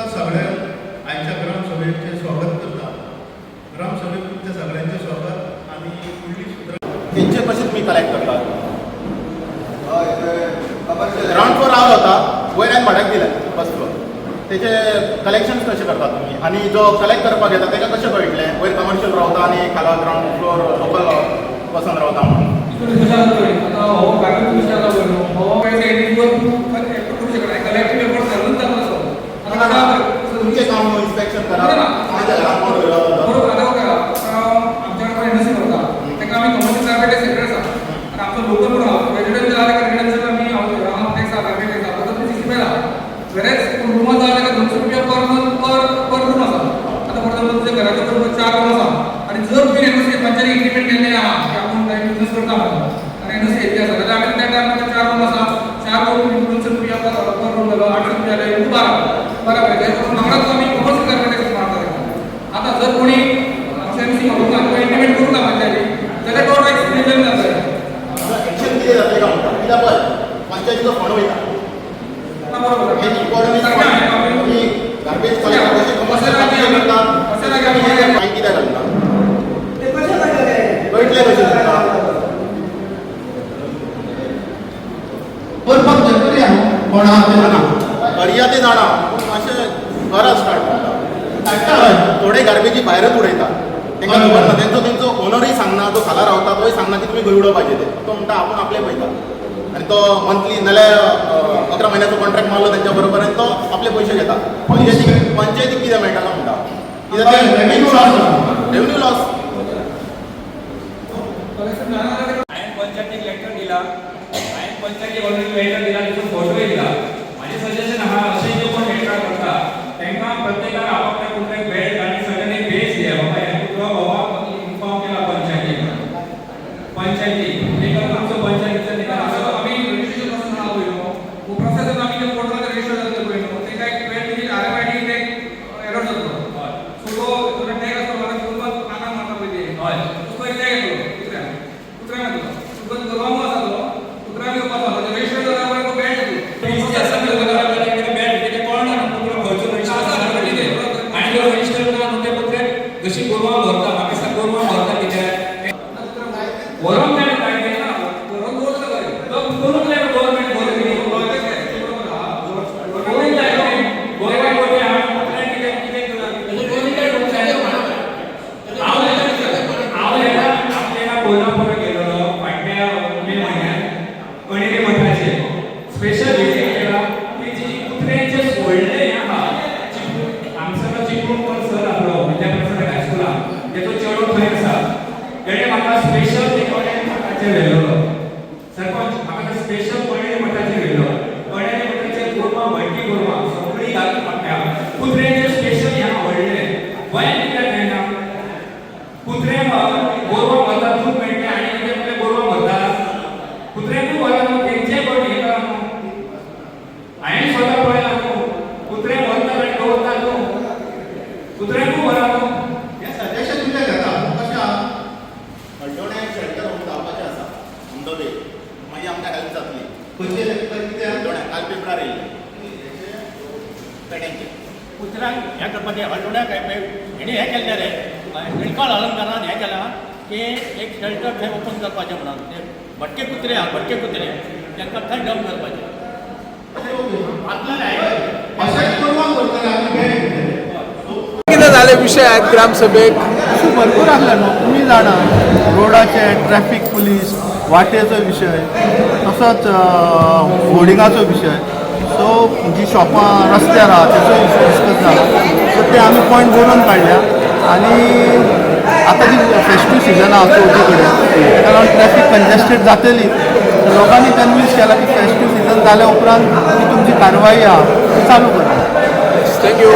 तुमकां सगळ्यांक आयच्या ग्रामसभेचे स्वागत करता. ग्रामसभेक तुमच्या सगळ्यांचे स्वागत आनी फुडली सुद्दां तेंचे कशें तुमी कलेक्ट करतात? ग्राउंड फ्लोर हांव होता, वयर भाड्याक दिलें फर्स्ट फ्लोर. तेचे कलेक्शन कशें करतात तुमी? आनी जो कलेक्ट करपाक येता ताका कशें कळटलें वयर कमर्शियल रावता आनी खाला ग्राउंड फ्लोर लोकल पर्सन रावता म्हणून? तुमचें काम इन्स्पेक्शन करा माझ्या घरांत कोण पंचायतीचो फंड वयता गार्बेज माहिती कित्याक घालता कळटलें कशें तुमकां? करपाक शकतली हांव कोण आहा तें जाणा, करया तें जाणा, पूण मातशें करा स्टार्ट करता. थोडे गार्बेजी भायरच उडयता, तांकां खबर ना. तेंचो ओनरूय सांगना, जो खाला रावता तोय सांगना की तुमी खंय उडोवपाचें तें. तो म्हणटा आपूण आपलें पळयता आनी तो मंथली नाल्यार 11 म्हयन्याचो कॉन्ट्रॅक्ट मारलो तेंच्या बरोबर आनी तो आपले पयशे घेता. पंचायतीक कितें मेळटलें म्हणटा, कित्याक तें रेव्हन्यू लॉस. हांवें पंचायतीक लेटर दिला, हांवें पंचायतीक ऑलरेडी लेटर दिला, तितून फोटोय दिला. म्हाजें सजेशन आहा अशें जे कोण लेटर करता तांकां प्रत्येकाक आपापल्या कुठल्याक बेड आनी सगळ्यांनी बेस दिया. बाबा ह्या कुत्रो बाबा इन्फॉर्म केला पंचायतीक एक आमचो पंचायतीचो निकाल आमी रजिस्ट्रेशन पासून हांव पळयलो प्रोसेस आमी जे पोर्टलाचेर रजिस्टर जाता पळयलो तेका एक वेळ दिली आरएफआयडी ते एरर जातो. सो तो टॅग आसता म्हाका तुमकां कानाक मारता पळय ते हय तो एक टॅग येतलो कुत्र्यांक येतलो. तुका गोरवामो आसा तो कुत्र्यांक येवपाचो आसा ते रजिस्टर जाता पळय तो बॅड येतलो. बेस आसा ते बॅड तेका कळना कुत्रो खंयचो रजिस्टर आसा ते आनी तो रजिस्टर ना न्हू ते कुत्र्याक जशी गोरवां भरता म्हाका दिसता गोरवां भरता कित्याक गोरवां स्पेशल विजीट केला की जी कुत्र्यांचे सोडले आहा आमचो चिपळूण कोण सर आसलो विद्याप्रसाद हायस्कुलान तेचो चेडो थंय आसा तेणे म्हाका स्पेशल कोणें मठाचेर व्हेल्लो सरपंच म्हाका स्पेशल कोणें मठाचेर व्हेल्लो कोणें मठाचेर गोरवां व्हडली गोरवां सगळीं घालून म्हाका कुत्र्यांचे स्पेशल ह्या व्हडले गोंयांत कित्याक मेळना कुत्रे गोरवां व्हरता दूध मेळटा आनी कितें गोरवां व्हरता कुत्र्यांकूय व्हरता तेंचे कोण हे करा हांवें स्वता पळयला न्हू कुत्रे व्हरता आनी दवरता न्हू कुत्र्यांकूय व्हरा न्हू. हें सजेशन तुमचें घेता कशें आहा? हळदोण्याक शेल्टर जावपाचें आसा अंदोबे मागीर आमकां हेल्प जातली. खंयचे कितें हळदोण्याक काल पेपरार येयल्ले पेड्यांचे कुत्र्यांक हें करपाचें हळदोण्याक हेणी हें केल्लें रे निळकाळ अलंकारान हें केलां की एक शेल्टर थंय ओपन करपाचें म्हणून ते भटके कुत्रे आहा भटके कुत्रे तांकां थंय डंप करपाचें. कितें जाले विशय आहेत ग्रामसभेक भरपूर आसले न्हू तुमी जाणा रोडाचे ट्रॅफिक पुलीस वाटेचो विशय तसोच होर्डिंगाचो विशय. सो जी शॉपां रस्त्यार आहा तेचो विशय डिस्कस जाला. सो ते आमी पॉयंट बरोवन काडल्या आनी आतां जी फेस्टीव सिजन आहा चवथी कडेन ताका लागून ट्रॅफिक कंजेस्टेड जातली. लोकांनी कन्विन्स केला की फेस्टीव सिजन जाल्या उपरांत जी तुमची कारवाई आहा ती चालू करता. थँक्यू.